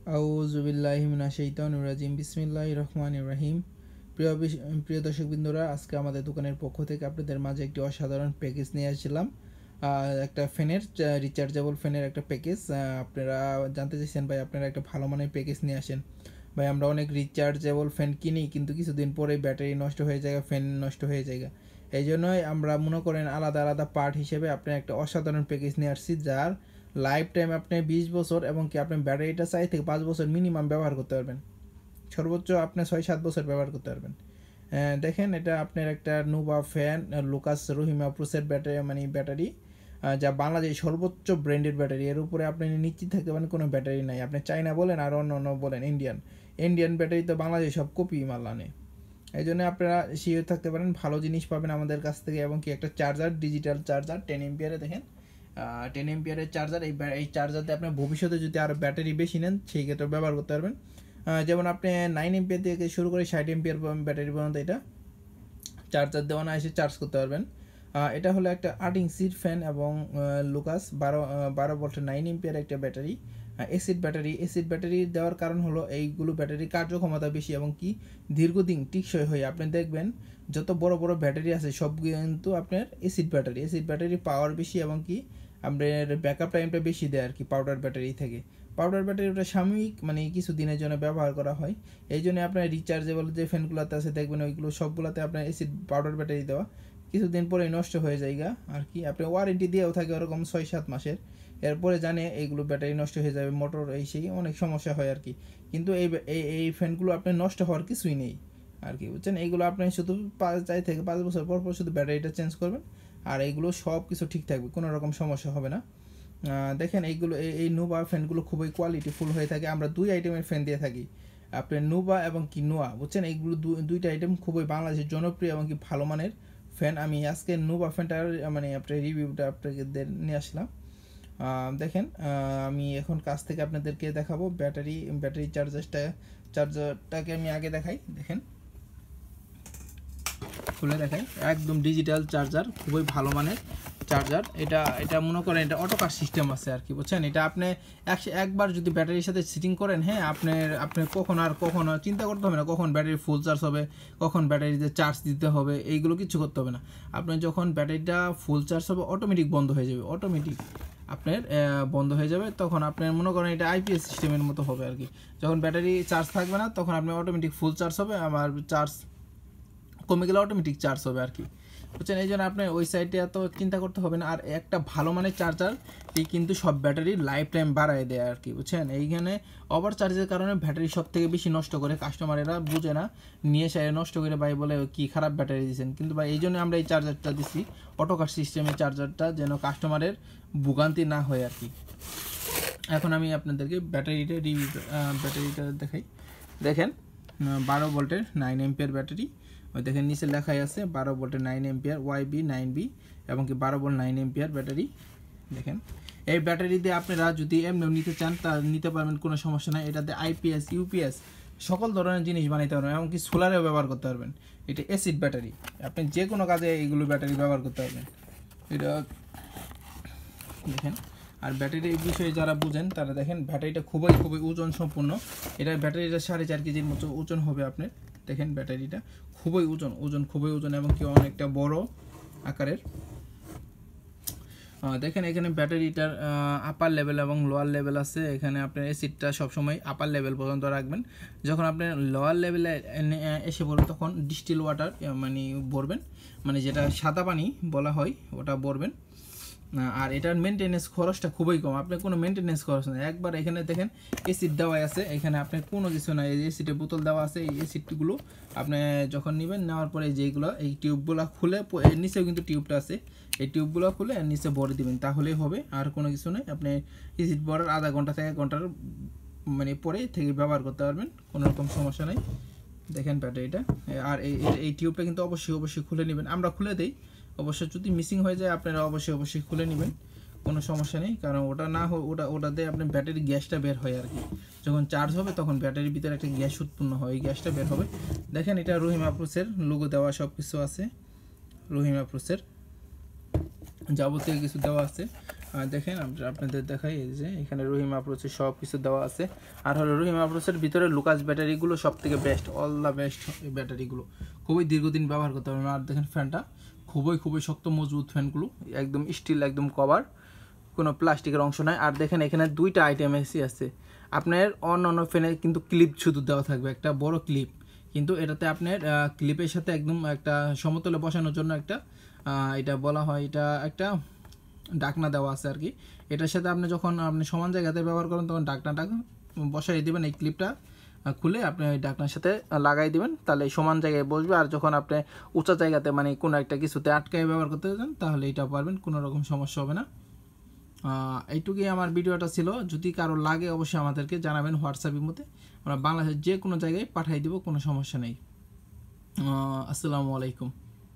আউযুবিল্লাহি মিনাশ শাইতানির রাজিম বিসমিল্লাহির রহমানির রহিম। প্রিয় দর্শকবৃন্দরা, আজকে আমাদের দোকানের পক্ষ থেকে আপনাদের মাঝে একটি অসাধারণ প্যাকেজ নিয়ে আসছিলাম। একটা ফ্যানের রিচার্জেবল ফ্যানের একটা প্যাকেজ। আপনারা জানতে চাইছেন ভাই আপনারা একটা ভালো মানের প্যাকেজ নিয়ে আসেন। ভাই আমরা অনেক রিচার্জেবল ফ্যান কিনি, কিন্তু কিছুদিন পরে ব্যাটারি নষ্ট হয়ে যায়, ফ্যান নষ্ট হয়ে যায়। এই জন্যই আমরা মনে করেন আলাদা আলাদা পার্ট হিসেবে আপনার একটা অসাধারণ প্যাকেজ নিয়ে আসছি, যার লাইফ টাইম আপনি 20 বছর এবং কি আপনি ব্যাটারিটা 4 থেকে 5 বছর মিনিমাম ব্যবহার করতে পারবেন। সর্বোচ্চ আপনি 6-7 বছর ব্যবহার করতে পারবেন। দেখেন, এটা আপনার একটা নোভা ফ্যান, লুকাস রহিমা প্রোসের ব্যাটারি, যা বাংলাদেশ সর্বোচ্চ ব্র্যান্ডেড ব্যাটারি। এর উপরে আপনি নিশ্চিত থাকতে পারেন কোনো ব্যাটারি নাই। আপনি চায়না বলেন আর অন্য বলেন ইন্ডিয়ান ব্যাটারি তো বাংলাদেশ সব কপি মাল আনে। এই জন্য আপনারা শিওর থাকতে পারেন ভালো জিনিস পাবেন আমাদের কাছ থেকে। এবং কি একটা চার্জার, ডিজিটাল চার্জার 10 এম্পিয়ারে, দেখেন 10 এম্পিয়ারের চার্জার। এই চার্জারতে আপনি ভবিষ্যতে যদি আরও ব্যাটারি বেশি নেন সেই ক্ষেত্রে ব্যবহার করতে পারবেন। যেমন আপনি 9 এম্পিয়ার থেকে শুরু করে 60 এম্পিয়ার ব্যাটারি পর্যন্ত এটা চার্জার দেওয়া না এসে চার্জ করতে পারবেন। এটা হলো একটা 8 ইঞ্চির ফ্যান এবং লুকাস 12 ভোল্টের 9 এম্পিয়ার একটা ব্যাটারি, অ্যাসিড ব্যাটারি দেওয়ার কারণ হলো এইগুলো ব্যাটারি কার্যক্ষমতা বেশি এবং কি দীর্ঘদিন টিকসই হয়। আপনি দেখবেন যত বড় বড় ব্যাটারি আছে সব কিন্তু আপনার অ্যাসিড ব্যাটারি পাওয়ার বেশি এবং কি আপনার ব্যাকআপ টাইমটা বেশি দেয় আর কি পাউডার ব্যাটারি থেকে। পাউডার ব্যাটারি ওটা সাময়িক কিছু দিনের জন্য ব্যবহার করা হয়। এই জন্য আপনার রিচার্জেবল যে ফ্যানগুলোতে আছে দেখবেন ওইগুলো সবগুলোতে আপনার অ্যাসিড পাউডার ব্যাটারি দেওয়া, কিছুদিন পরে নষ্ট হয়ে যায় আর কি। আপনি ওয়ারেন্টি দিয়েও থাকে ওরকম 6-7 মাসের। এরপরে জানে এইগুলো ব্যাটারি নষ্ট হয়ে যাবে, মোটর সেই অনেক সমস্যা হয় আর কি। কিন্তু এই ফ্যানগুলো আপনার নষ্ট হওয়ার কিছুই নেই আর কি, বুঝছেন। এইগুলো আপনি শুধু 4 থেকে 5 বছর পর শুধু ব্যাটারিটা চেঞ্জ করবেন, আর এইগুলো সব কিছু ঠিক থাকবে, কোনো রকম সমস্যা হবে না। দেখেন এইগুলো এই নোভা ফ্যানগুলো খুবই কোয়ালিটিফুল হয়ে থাকে। আমরা 2 আইটেমের ফ্যান দিয়ে থাকি, আপনার নোভা এবং কি নোয়া, বুঝছেন। এইগুলো দুইটা আইটেম খুবই বাংলাদেশের জনপ্রিয় এবং কি ভালো মানের ফ্যান। আমি আজকে নোভা ফ্যানটার আপনার রিভিউটা আপনাদের নিয়ে আসলাম। দেখেন, আমি এখন কাছ থেকে আপনাদেরকে দেখাবো ব্যাটারি চার্জারটাকে আমি আগে দেখাই। দেখেন, খুলে দেখাই, একদম ডিজিটাল চার্জার, খুবই ভালো মানের চার্জার। এটা মনে করেন এটা অটোকাট সিস্টেম আছে আর কি, বুঝছেন। এটা আপনি একবার যদি ব্যাটারির সাথে সিটিং করেন, হ্যাঁ, আপনার কখনো চিন্তা করতে হবে না কখন ব্যাটারি ফুল চার্জ হবে, কখন ব্যাটারিতে চার্জ দিতে হবে, এইগুলো কিছু করতে হবে না। আপনার যখন ব্যাটারিটা ফুল চার্জ হবে অটোমেটিক বন্ধ হয়ে যাবে, তখন আপনার মনে করেন এটা আইপিএস সিস্টেমের মতো হবে আর কি। যখন ব্যাটারি চার্জ থাকবে না তখন আপনার অটোমেটিক ফুল চার্জ হবে, আবার চার্জ কমে গেলে অটোমেটিক চার্জ হবে আর কি, বুঝছেন। এই জন্য আপনার ওই সাইডে এত চিন্তা করতে হবে না। আর একটা ভালো মানের চার্জার এই কিন্তু সব ব্যাটারির লাইফ টাইম বাড়ায় দেয় আর কি, বুঝছেন। এইখানে ওভার চার্জের কারণে ব্যাটারি সব থেকে বেশি নষ্ট করে, কাস্টমারেরা বুঝে না, নিয়ে এসে নষ্ট করে ভাই বলে কি খারাপ ব্যাটারি দিয়েছেন। কিন্তু ভাই এই জন্য আমরা এই চার্জারটা দিচ্ছি, অটোকাট সিস্টেমের চার্জারটা, যেন কাস্টমারের ভোগান্তি না হয় আর কি। এখন আমি আপনাদেরকে ব্যাটারিটা দেখাই। দেখেন, 12 ভোল্টের 9 এম্পিয়ার ব্যাটারি। ওই দেখেন নিচে লেখাই আছে 12 ভোল্টের 9 এম্পিয়ার YB9B এবং কি 12 ভোল্ট 9 এম্পিয়ার ব্যাটারি। দেখেন, এই ব্যাটারি দিয়ে আপনারা যদি এমনি নিতে চান তা নিতে পারবেন, কোনো সমস্যা নাই। এটাতে আইপিএস ইউপিএস সকল ধরনের জিনিস বানাইতে পারবেন, এমনকি সোলারেও ব্যবহার করতে পারবেন। এটা অ্যাসিড ব্যাটারি, আপনি যে কোনো কাজে এইগুলো ব্যাটারি ব্যবহার করতে পারবেন। এটা দেখেন, আর ব্যাটারির বিষয়ে যারা বুঝেন তারা দেখেন ব্যাটারিটা খুবই ওজন সম্পূর্ণ। এটা ব্যাটারিটা 4.5 কেজির মতো ওজন হবে আপনার। দেখেন ব্যাটারিটা খুবই ওজন এবং কি অনেকটা বড় আকারের। দেখেন এখানে ব্যাটারিটার আপার লেভেল এবং লোয়ার লেভেল আছে। এখানে আপনার এসিডটা সবসময় আপার লেভেল পর্যন্ত রাখবেন। যখন আপনি লোয়ার লেভেলে এসে পড়বেন তখন ডিস্টিল ওয়াটার ভরবেন, যেটা সাদা পানি বলা হয় ওটা ভরবেন। আর এটার মেনটেনেন্স খরচটা খুবই কম, আপনার কোনো মেনটেনেন্স খরচ নেই। একবার এখানে দেখেন এসিড দেওয়া আছে, এখানে আপনার কোনো কিছু নাই, এই এসিডের বোতল দেওয়া আছে। এই এসিডগুলো আপনি যখন নেবেন, নেওয়ার পরে যেগুলো এই টিউবগুলো খুলে, এর নিচেও কিন্তু টিউবটা আছে, এই টিউবগুলো খুলে এর নিচে ভরে দিবেন, তাহলেই হবে। আর কোনো কিছু নেই। আপনি এসিড ভরার আধা ঘন্টা থেকে 1 ঘন্টার পরে থেকে ব্যবহার করতে পারবেন, কোনো রকম সমস্যা নেই। দেখেন ব্যাটারিটা। আর এই টিউবটা কিন্তু অবশ্যই খুলে নেবেন। আমরা খুলে দিই, অবশ্যই যদি মিসিং হয়ে যায় আপনারা অবশ্যই খুলে নেবেন, কোনো সমস্যা নেই। কারণ ওটা না হয় ওটাতে আপনার ব্যাটারি গ্যাসটা বের হয় আর কি। যখন চার্জ হবে তখন ব্যাটারির ভিতরে একটা গ্যাস উৎপন্ন হয়, এই গ্যাসটা বের হবে। দেখেন এটা রহিমা প্রোসের লোগো দেওয়া, সব কিছু আছে রহিমা প্রোসের, যাবতীয় কিছু দেওয়া আছে। দেখেন আপনাদের দেখাই, এই যে এখানে রহিম অ্যাপ্রোচের সব কিছু দেওয়া আছে। আর হলো রহিম অ্যাপ্রোচের ভিতরে লুকাস ব্যাটারিগুলো সব থেকে বেস্ট, অল দ্য বেস্ট। এই ব্যাটারিগুলো খুবই দীর্ঘদিন ব্যবহার করতে পারবেন। আর দেখেন ফ্যানটা খুবই শক্ত মজবুত ফ্যানগুলো, একদম স্টিল, একদম কভার, কোনো প্লাস্টিকের অংশ নাই। আর দেখেন এখানে দুইটা আইটেম এসি আছে। আপনার অন্য ফ্যানে কিন্তু ক্লিপ শুধু দেওয়া থাকবে, একটা বড় ক্লিপ, কিন্তু এটাতে আপনার ক্লিপের সাথে একদম একটা সমতলে বসানোর জন্য একটা এটা বলা হয়, এটা একটা ঢাকনা দেওয়া আছে আর কি। এটার সাথে আপনি যখন আপনি সমান জায়গাতে ব্যবহার করেন তখন ঢাকনাটা বসাই দিবেন, এই ক্লিপটা খুলে আপনি ওই ঢাকনার সাথে লাগাই দিবেন, তাহলে সমান জায়গায় বসবে। আর যখন আপনি উঁচা জায়গাতে মানে কোনো একটা কিছুতে আটকায় ব্যবহার করতে চান তাহলে এটা পারবেন, কোনো রকম সমস্যা হবে না। এইটুকুই আমার ভিডিওটা ছিল। যদি কারো লাগে অবশ্যই আমাদেরকে জানাবেন হোয়াটসঅ্যাপের মধ্যে, আমরা বাংলাদেশের যে কোনো জায়গায় পাঠিয়ে দেবো, কোনো সমস্যা নেই। আসসালামু আলাইকুম।